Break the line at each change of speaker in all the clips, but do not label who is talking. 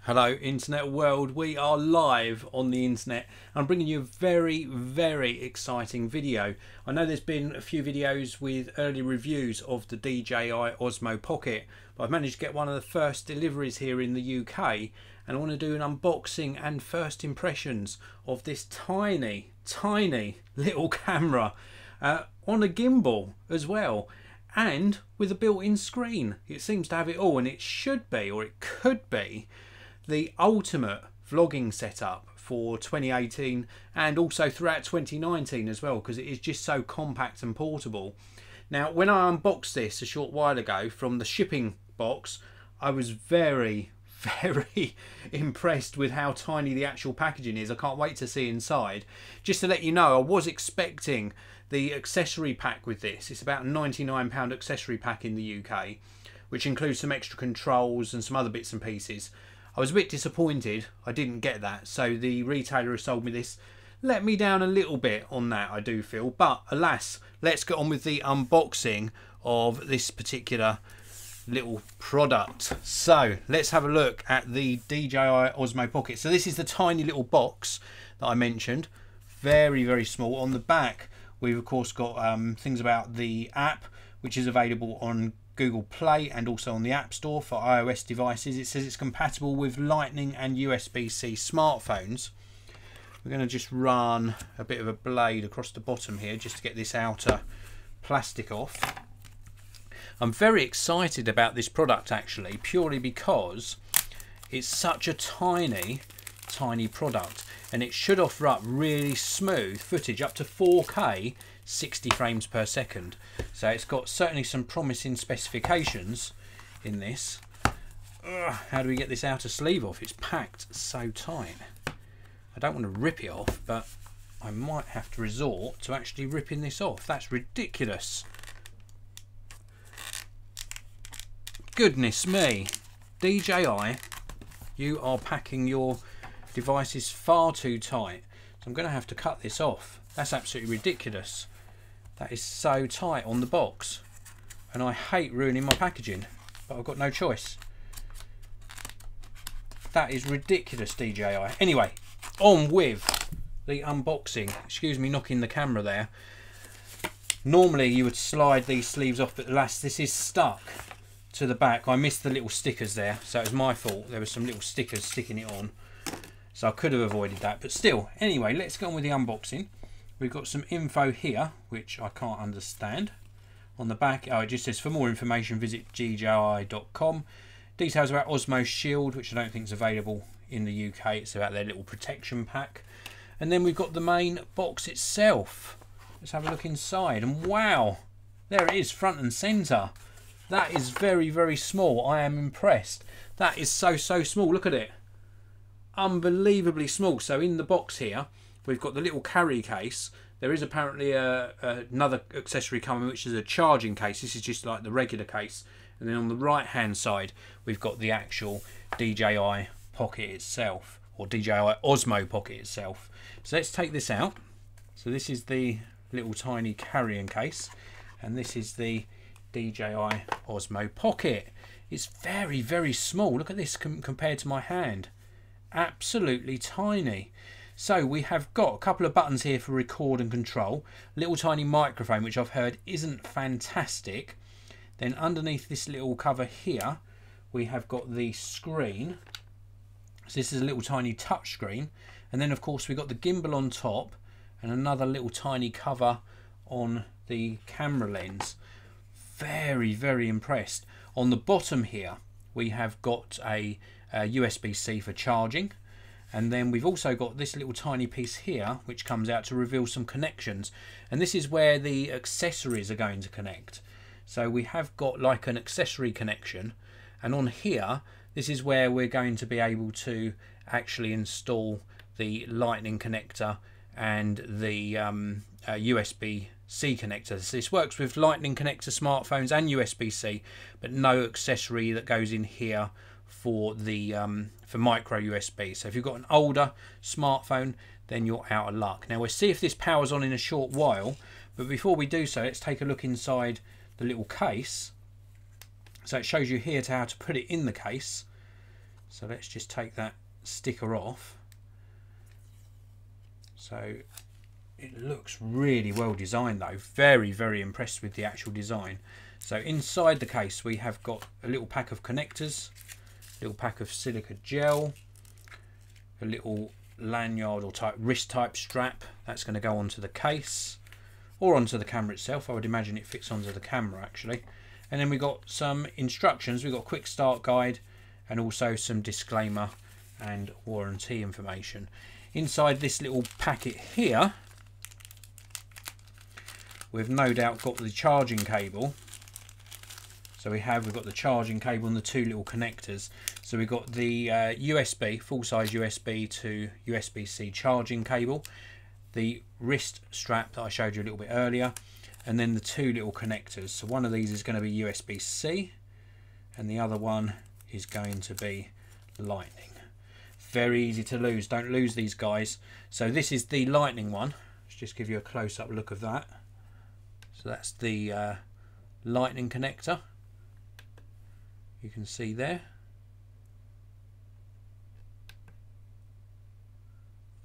Hello internet world, we are live on the internet. I'm bringing you a very exciting video. I know there's been a few videos with early reviews of the DJI Osmo Pocket, but I've managed to get one of the first deliveries here in the UK, and I want to do an unboxing and first impressions of this tiny little camera on a gimbal as well, and with a built-in screen. It seems to have it all, and it should be, or it could be, the ultimate vlogging setup for 2018 and also throughout 2019 as well, because it is just so compact and portable. Now, when I unboxed this a short while ago from the shipping box, I was very impressed with how tiny the actual packaging is. I can't wait to see inside. Just to let you know, I was expecting the accessory pack with this. It's about a £99 accessory pack in the UK, which includes some extra controls and some other bits and pieces. I was a bit disappointed I didn't get that, so the retailer who sold me this let me down a little bit on that, I do feel. But alas, let's get on with the unboxing of this particular little product. So let's have a look at the DJI Osmo Pocket. So this is the tiny little box that I mentioned, very small. On the back we've of course got things about the app, which is available on Google Play and also on the App Store for iOS devices. It says it's compatible with Lightning and USB-C smartphones. We're going to just run a bit of a blade across the bottom here just to get this outer plastic off. I'm very excited about this product actually, purely because it's such a tiny product, and it should offer up really smooth footage up to 4K 60 frames per second. So it's got certainly some promising specifications in this. How do we get this outer sleeve off? It's packed so tight. I don't want to rip it off, but I might have to resort to actually ripping this off. That's ridiculous. Goodness me, DJI, you are packing your devices far too tight. So I'm going to have to cut this off. That's absolutely ridiculous. That is so tight on the box, and I hate ruining my packaging, but I've got no choice. That is ridiculous, DJI. Anyway, on with the unboxing. Excuse me knocking the camera there. Normally you would slide these sleeves off, but alas, this is stuck to the back. I missed the little stickers there, so it was my fault. There were some little stickers sticking it on, so I could have avoided that, but still. Anyway, let's get on with the unboxing. We've got some info here, which I can't understand. On the back, oh, it just says, for more information, visit DJI.com. Details about Osmo Shield, which I don't think is available in the UK. It's about their little protection pack. And then we've got the main box itself. Let's have a look inside. And wow, there it is, front and centre. That is very small. I am impressed. That is so small. Look at it. Unbelievably small. So in the box here, we've got the little carry case. There is apparently another accessory coming, which is a charging case. This is just like the regular case. And then on the right hand side, we've got the actual DJI Pocket itself, or DJI Osmo Pocket itself. So let's take this out. So this is the little tiny carrying case, and this is the DJI Osmo Pocket. It's very small. Look at this compared to my hand. Absolutely tiny. So we have got a couple of buttons here for record and control, little tiny microphone, which I've heard isn't fantastic. Then underneath this little cover here, we have got the screen. So this is a little tiny touch screen. And then of course we've got the gimbal on top and another little tiny cover on the camera lens. Very impressed. On the bottom here, we have got a USB-C for charging. And then we've also got this little tiny piece here, which comes out to reveal some connections. And this is where the accessories are going to connect. So we have got like an accessory connection. And on here, this is where we're going to be able to actually install the Lightning connector and the USB-C connector. So this works with Lightning connector smartphones and USB-C, but no accessory that goes in here for the for micro USB. So if you've got an older smartphone, then you're out of luck. Now we'll see if this powers on in a short while, but before we do so, let's take a look inside the little case. So it shows you here how to put it in the case. So let's just take that sticker off. So it looks really well designed though. Very, very impressed with the actual design. So inside the case we have got a little pack of connectors, a little pack of silica gel, a little lanyard or wrist type strap that's going to go onto the case or onto the camera itself. I would imagine it fits onto the camera actually. And then we got some instructions. We've got a quick start guide and also some disclaimer and warranty information. Inside this little packet here we've no doubt got the charging cable. So we've got the charging cable and the two little connectors. So we've got the USB, full-size USB to USB-C charging cable, the wrist strap that I showed you a little bit earlier, and then the two little connectors. So one of these is going to be USB-C and the other one is going to be Lightning. Very easy to lose, don't lose these guys. So this is the Lightning one. Let's just give you a close-up look of that. So that's the Lightning connector. You can see there.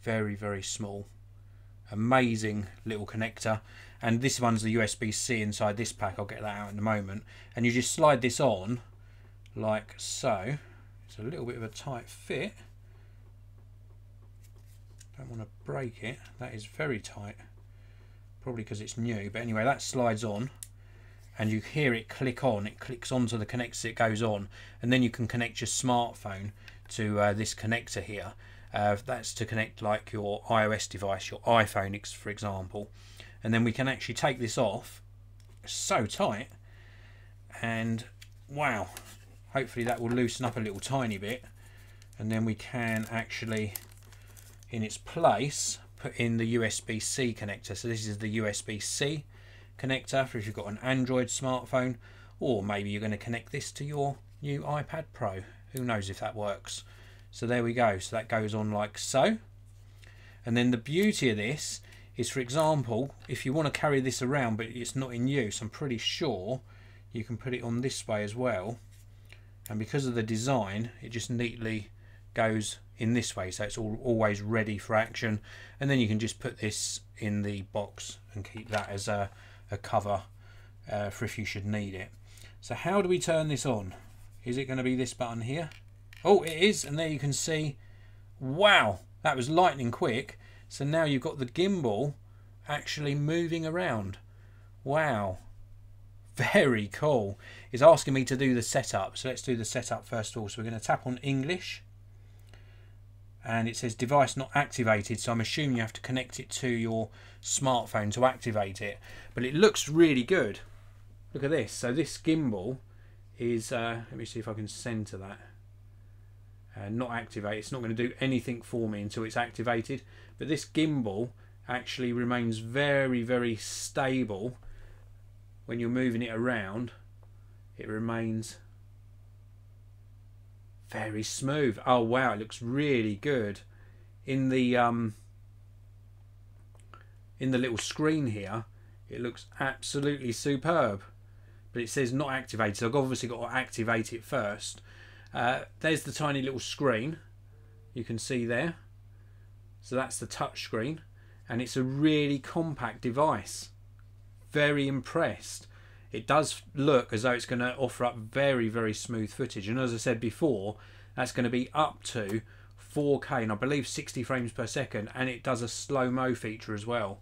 Very, very small. Amazing little connector. And this one's the USB-C inside this pack. I'll get that out in a moment. And you just slide this on like so. It's a little bit of a tight fit. Don't want to break it. That is very tight. Probably because it's new. But anyway, that slides on. And you hear it click on. It clicks onto the connector, it goes on. And then you can connect your smartphone to this connector here. That's to connect like your iOS device, your iPhone for example. And then we can actually take this off. It's so tight. And wow, hopefully that will loosen up a little tiny bit. And then we can actually, in its place, put in the USB-C connector. So this is the USB-C connector for if you've got an Android smartphone, or maybe you're going to connect this to your new iPad Pro. Who knows if that works. So there we go. So that goes on like so. And then the beauty of this is, for example, if you want to carry this around but it's not in use, I'm pretty sure you can put it on this way as well. And because of the design, it just neatly goes in this way, so it's always ready for action. And then you can just put this in the box and keep that as a cover for if you should need it. So how do we turn this on? Is it going to be this button here? Oh, it is, and there you can see, wow, that was lightning quick. So now you've got the gimbal actually moving around. Wow, very cool. It's asking me to do the setup, so let's do the setup first of all. So we're going to tap on English, and it says device not activated, so I'm assuming you have to connect it to your smartphone to activate it. But it looks really good. Look at this. So this gimbal is, let me see if I can center that. Not activate. It's not going to do anything for me until it's activated. But this gimbal actually remains very, very stable. When you're moving it around, it remains very smooth. Oh wow, it looks really good. In the little screen here, it looks absolutely superb. But it says not activated, so I've obviously got to activate it first. There's the tiny little screen you can see there. So that's the touch screen, and it's a really compact device. Very impressed. It does look as though it's going to offer up very, very smooth footage, and as I said before, that's going to be up to 4K and I believe 60 frames per second, and it does a slow-mo feature as well.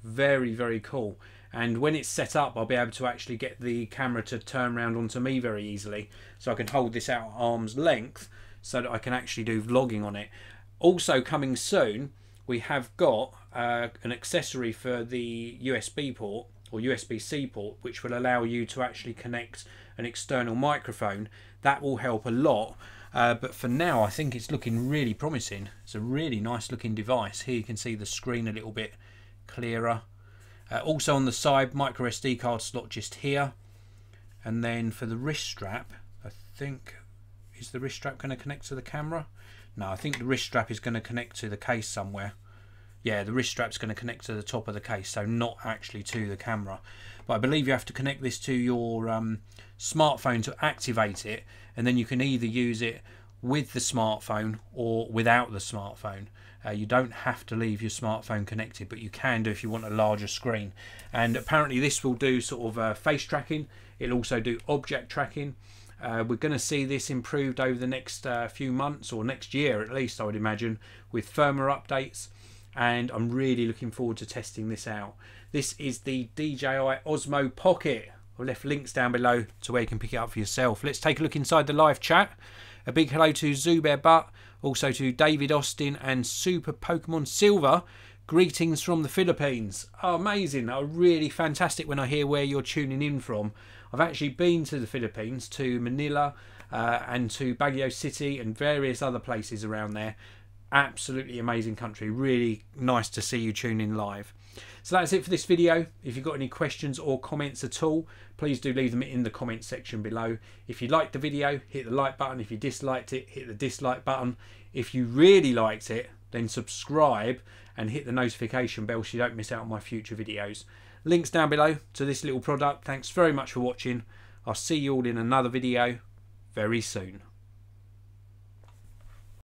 Very, very cool. And when it's set up, I'll be able to actually get the camera to turn around onto me very easily, so I can hold this out at arm's length so that I can actually do vlogging on it. Also coming soon, we have got an accessory for the USB port or USB-C port, which will allow you to actually connect an external microphone. That will help a lot, but for now I think it's looking really promising. It's a really nice looking device. Here you can see the screen a little bit clearer. Also on the side, micro SD card slot just here. And then for the wrist strap, I think, is the wrist strap going to connect to the camera? No, I think the wrist strap is going to connect to the case somewhere. Yeah, the wrist strap's going to connect to the top of the case, so not actually to the camera. But I believe you have to connect this to your smartphone to activate it, and then you can either use it with the smartphone or without the smartphone. You don't have to leave your smartphone connected, but you can do if you want a larger screen. And apparently this will do sort of face tracking. It'll also do object tracking. We're going to see this improved over the next few months, or next year at least, I would imagine, with firmware updates. And I'm really looking forward to testing this out. This is the DJI Osmo Pocket. I've left links down below to where you can pick it up for yourself. Let's take a look inside the live chat. A big hello to Zubair Butt, also to David Austin and Super Pokemon Silver. Greetings from the Philippines. Oh, amazing. Oh, really fantastic when I hear where you're tuning in from. I've actually been to the Philippines, to Manila and to Baguio City and various other places around there. Absolutely amazing country. Really nice to see you tune in live. So that's it for this video. If you've got any questions or comments at all, please do leave them in the comment section below. If you liked the video, hit the like button. If you disliked it, hit the dislike button. If you really liked it, then subscribe and hit the notification bell so you don't miss out on my future videos. Links down below to this little product. Thanks very much for watching. I'll see you all in another video very soon.